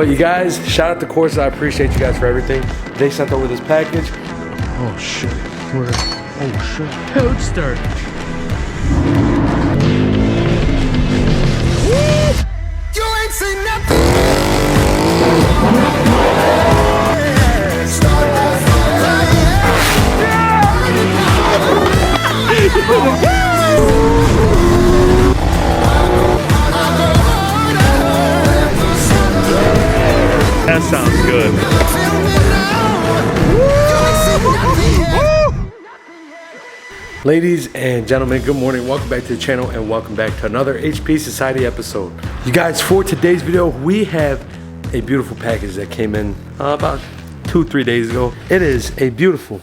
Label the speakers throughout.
Speaker 1: But you guys, shout out to Corsa. I appreciate you guys for everything. They sent over this package.
Speaker 2: Oh shit. Oh shit. Pouch start.
Speaker 3: You ain't seen nothing.
Speaker 2: That sounds good.
Speaker 1: Ladies and gentlemen, good morning. Welcome back to the channel and welcome back to another HP Society episode. You guys, for today's video, we have a beautiful package that came in about 2-3 days ago. It is a beautiful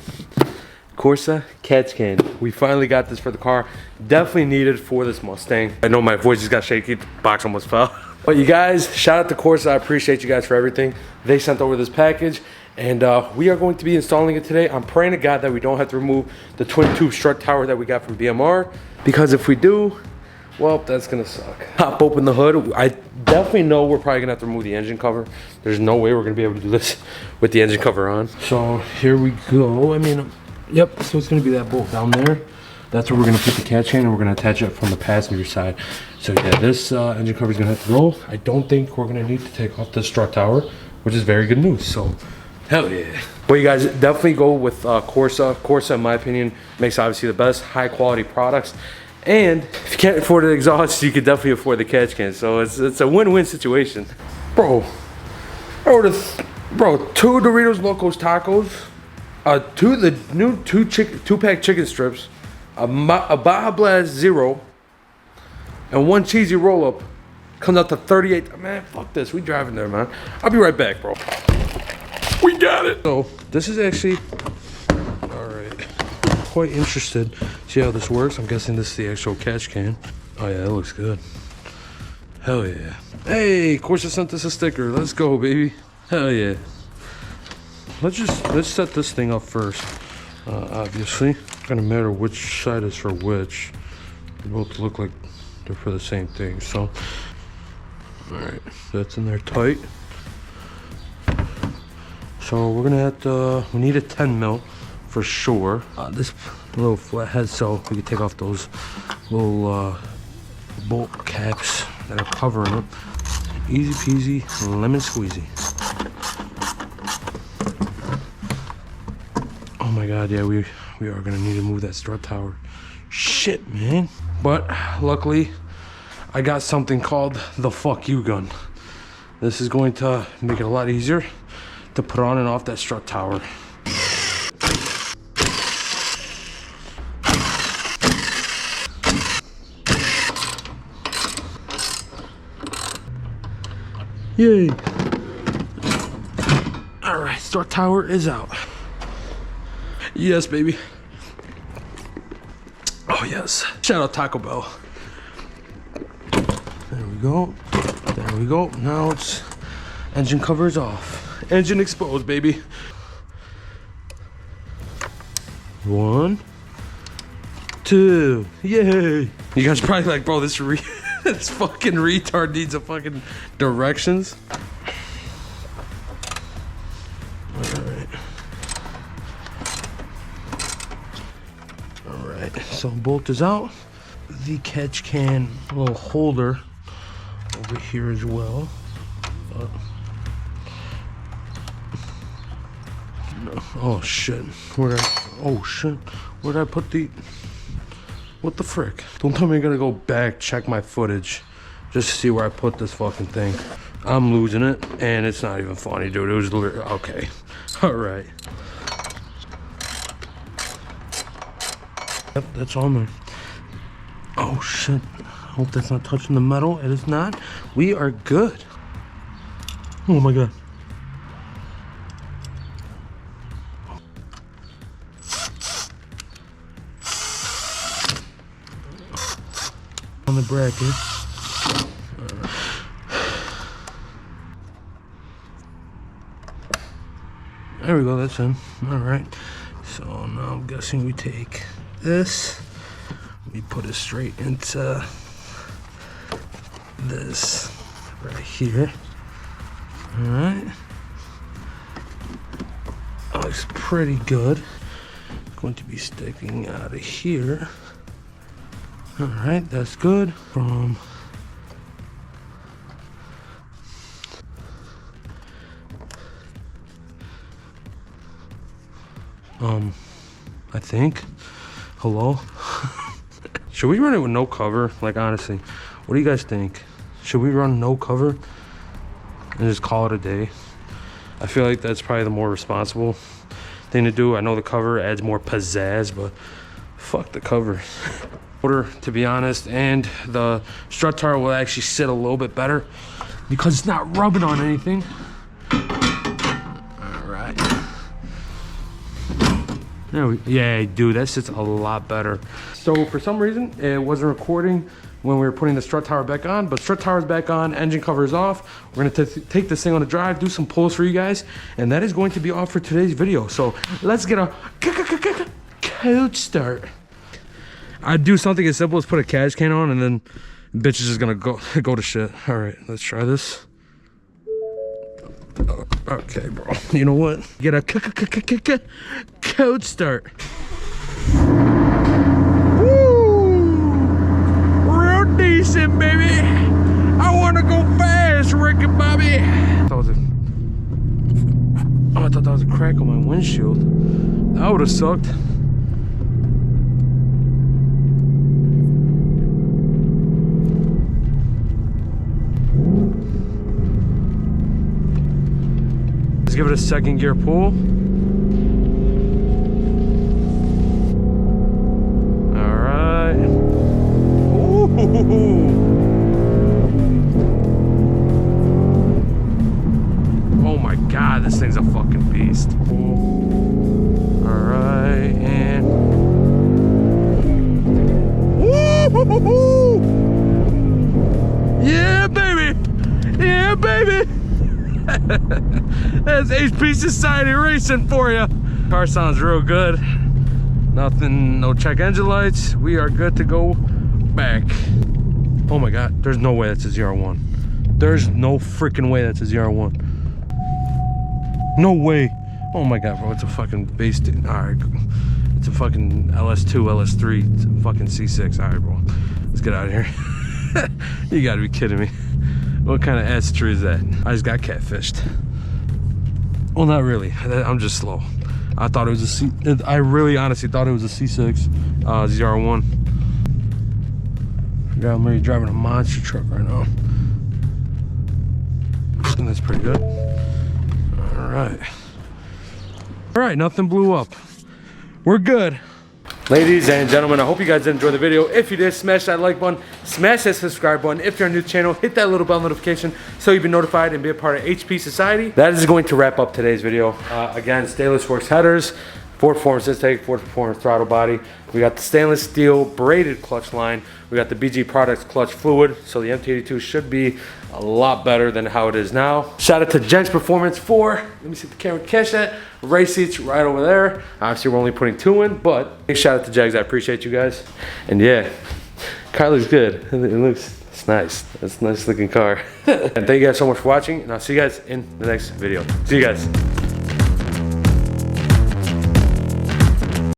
Speaker 1: Corsa CAT scan. We finally got this for the car. Definitely needed for this Mustang. I know my voice just got shaky. The box almost fell. But you guys, shout out to Corsa. I appreciate you guys for everything. They sent over this package and we are going to be installing it today. I'm praying to God that we don't have to remove the twin tube strut tower that we got from BMR, because if we do, well, that's gonna suck. Pop open the hood. I definitely know we're probably gonna have to remove the engine cover. There's no way we're gonna be able to do this with the engine cover on. So here we go. I mean, yep, so it's gonna be that bolt down there. That's where we're gonna put the cat chain and we're gonna attach it from the passenger side. So yeah, this engine cover is gonna have to go. I don't think we're gonna need to take off the strut tower, which is very good news, so hell yeah. But you guys, definitely go with Corsa. Corsa, in my opinion, makes obviously the best high quality products. And if you can't afford the exhaust, you can definitely afford the catch can. So it's a win-win situation. Bro, I ordered, bro, 2 Doritos Locos Tacos, two-pack chicken strips, a Baja Blast Zero, and 1 cheesy roll-up. Comes out to 38. Man, fuck this. We driving there, man. I'll be right back, bro. We got it. So this is actually, all right, quite interested. See how this works? I'm guessing this is the actual catch can. Oh yeah, it looks good. Hell yeah. Hey, Corsa sent us a sticker. Let's go, baby. Hell yeah. Let's set this thing up first. Obviously, it's gonna matter which side is for which. They both look like they're for the same thing. So, all right, that's in there tight. So we're gonna have to, we need a 10 mil for sure. This little flat head, so we can take off those little bolt caps that are covering it. Easy peasy, lemon squeezy. Oh my God, yeah, we are gonna need to move that strut tower. Shit, man. But luckily, I got something called the fuck you gun. This is going to make it a lot easier to put on and off that strut tower. Yay. All right, strut tower is out. Yes, baby. Oh yes, shout out Taco Bell. There we go, there we go. Now it's engine covers off. Engine exposed, baby. 1, 2, yay. You guys are probably like, bro, this this fucking retard needs a fucking directions. Alright. Alright, so bolt is out. The catch can little holder over here as well. Oh shit, oh shit, where'd I put the, what the frick? Don't tell me I gotta go back, check my footage, just to see where I put this fucking thing. I'm losing it, and it's not even funny, dude. It was literally, okay, all right. Yep, that's on there. Oh shit, I hope that's not touching the metal. It is not. We are good. Oh my God. On the bracket. There we go, that's in. All right. So now I'm guessing we take this, we put it straight into this right here. Alright. Looks pretty good. Going to be sticking out of here. Alright, that's good. From I think. Hello? Should we run it with no cover? Like, honestly, what do you guys think? Should we run no cover and just call it a day? I feel like that's probably the more responsible thing to do. I know the cover adds more pizzazz, but fuck the cover. To be honest, and the strut tire will actually sit a little bit better because it's not rubbing on anything. Yeah, dude, that sits a lot better. So for some reason, it wasn't recording when we were putting the strut tower back on, but strut tower's back on, engine cover is off. We're gonna take this thing on a drive, do some pulls for you guys, and that is going to be all for today's video. So let's get a coach start. I'd do something as simple as put a cash can on, and then bitch is just gonna go to shit. All right, let's try this. Okay, bro. You know what? Get a code start. Woo! Real decent, baby. I want to go fast, Rick and Bobby. I thought that was a crack on my windshield. That would have sucked. Give it a second gear pull. All right. Ooh. Oh my God, this thing's a fucking beast. All right, and woo-hoo-hoo-hoo. Yeah, baby. Yeah, baby. That's HP Society Racing for you. Car sounds real good. Nothing, no check engine lights. We are good to go back. Oh my God, there's no way that's a ZR1. There's no freaking way that's a ZR1. No way. Oh my God, bro, it's a fucking base. All right, it's a fucking LS2, LS3, it's a fucking C6. All right, bro, let's get out of here. You gotta be kidding me. What kind of assetry is that? I just got catfished. Well, not really. I'm just slow. I thought it was a C. I really honestly thought it was a C6 ZR1. I'm really driving a monster truck right now. And that's pretty good. All right. All right, nothing blew up. We're good. Ladies and gentlemen, I hope you guys did enjoy the video. If you did, smash that like button, smash that subscribe button. If you're new to the channel, hit that little bell notification so you'll be notified and be a part of HP Society. That is going to wrap up today's video. Again, Stainless Works headers, Ford Performance intake, Ford Performance throttle body. We got the stainless steel braided clutch line. We got the BG Products clutch fluid. So the MT82 should be a lot better than how it is now. Shout out to Jenks Performance for, let me see if the camera can catch that, race seats right over there. Obviously we're only putting 2 in, but big shout out to Jags. I appreciate you guys. And yeah, car looks good. It looks, it's nice. It's a nice looking car. And thank you guys so much for watching, and I'll see you guys in the next video. See you guys.